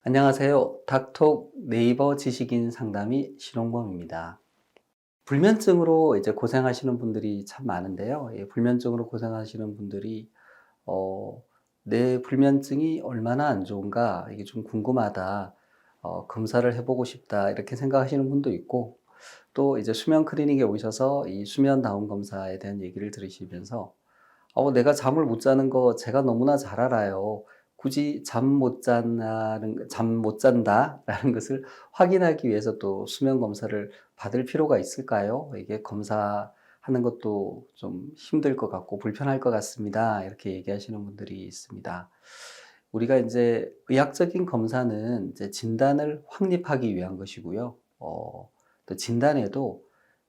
안녕하세요. 닥톡 네이버 지식인 상담의 신홍범입니다. 불면증으로 이제 고생하시는 분들이 참 많은데요. 불면증으로 고생하시는 분들이 어, 내 불면증이 얼마나 안 좋은가 이게 좀 궁금하다. 검사를 해보고 싶다 이렇게 생각하시는 분도 있고 또 이제 수면 클리닉에 오셔서 이 수면 다운 검사에 대한 얘기를 들으시면서 내가 잠을 못 자는 거 제가 너무나 잘 알아요. 굳이 잠 못 잔다라는 것을 확인하기 위해서 또 수면 검사를 받을 필요가 있을까요? 이게 검사하는 것도 좀 힘들 것 같고 불편할 것 같습니다. 이렇게 얘기하시는 분들이 있습니다. 우리가 이제 의학적인 검사는 이제 진단을 확립하기 위한 것이고요. 또 진단에도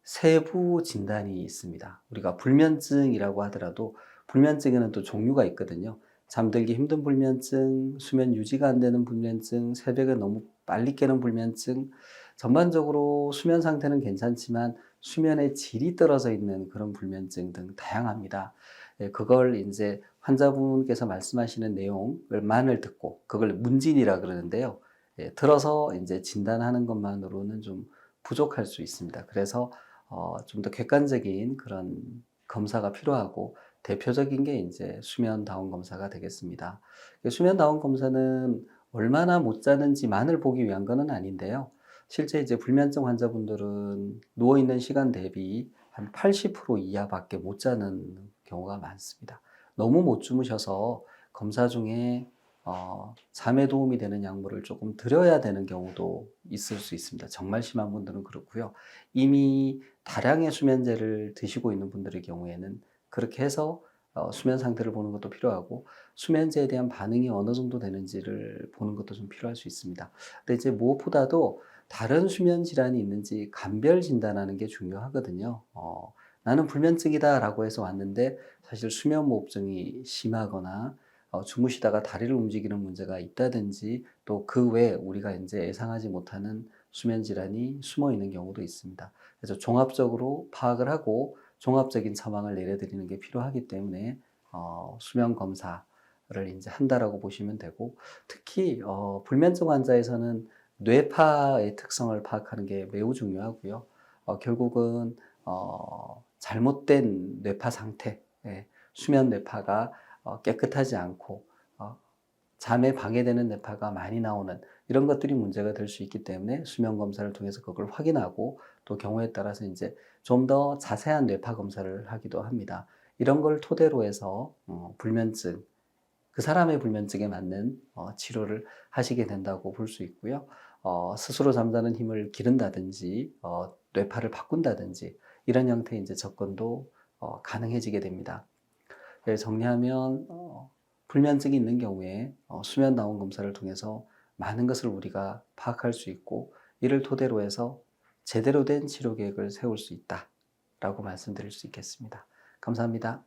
세부 진단이 있습니다. 우리가 불면증이라고 하더라도 불면증에는 또 종류가 있거든요. 잠들기 힘든 불면증, 수면 유지가 안 되는 불면증, 새벽에 너무 빨리 깨는 불면증, 전반적으로 수면 상태는 괜찮지만 수면의 질이 떨어져 있는 그런 불면증 등 다양합니다. 그걸 이제 환자분께서 말씀하시는 내용을만을 듣고 그걸 문진이라 그러는데요. 들어서 이제 진단하는 것만으로는 좀 부족할 수 있습니다. 그래서 좀 더 객관적인 그런 검사가 필요하고 대표적인 게 이제 수면 다운 검사가 되겠습니다. 수면 다운 검사는 얼마나 못 자는지만을 보기 위한 것은 아닌데요. 실제 이제 불면증 환자분들은 누워 있는 시간 대비 한 80% 이하밖에 못 자는 경우가 많습니다. 너무 못 주무셔서 검사 중에 잠에 도움이 되는 약물을 조금 드려야 되는 경우도 있을 수 있습니다. 정말 심한 분들은 그렇고요. 이미 다량의 수면제를 드시고 있는 분들의 경우에는 그렇게 해서 수면 상태를 보는 것도 필요하고 수면제에 대한 반응이 어느 정도 되는지를 보는 것도 좀 필요할 수 있습니다. 근데 이제 무엇보다도 다른 수면 질환이 있는지 감별 진단하는 게 중요하거든요. 나는 불면증이다라고 해서 왔는데 사실 수면무호흡증이 심하거나 주무시다가 다리를 움직이는 문제가 있다든지 또 그 외에 우리가 이제 예상하지 못하는 수면 질환이 숨어 있는 경우도 있습니다. 그래서 종합적으로 파악을 하고 종합적인 처방을 내려드리는 게 필요하기 때문에 수면 검사를 이제 한다라고 보시면 되고 특히 불면증 환자에서는 뇌파의 특성을 파악하는 게 매우 중요하고요. 결국은 잘못된 뇌파 상태, 수면 뇌파가 깨끗하지 않고 잠에 방해되는 뇌파가 많이 나오는 이런 것들이 문제가 될 수 있기 때문에 수면 검사를 통해서 그걸 확인하고 또 경우에 따라서 이제 좀 더 자세한 뇌파 검사를 하기도 합니다. 이런 걸 토대로 해서 불면증, 그 사람의 불면증에 맞는 치료를 하시게 된다고 볼 수 있고요. 스스로 잠자는 힘을 기른다든지 뇌파를 바꾼다든지 이런 형태의 이제 접근도 가능해지게 됩니다. 정리하면 불면증이 있는 경우에 수면 나온 검사를 통해서 많은 것을 우리가 파악할 수 있고 이를 토대로 해서 제대로 된 치료 계획을 세울 수 있다라고 말씀드릴 수 있겠습니다. 감사합니다.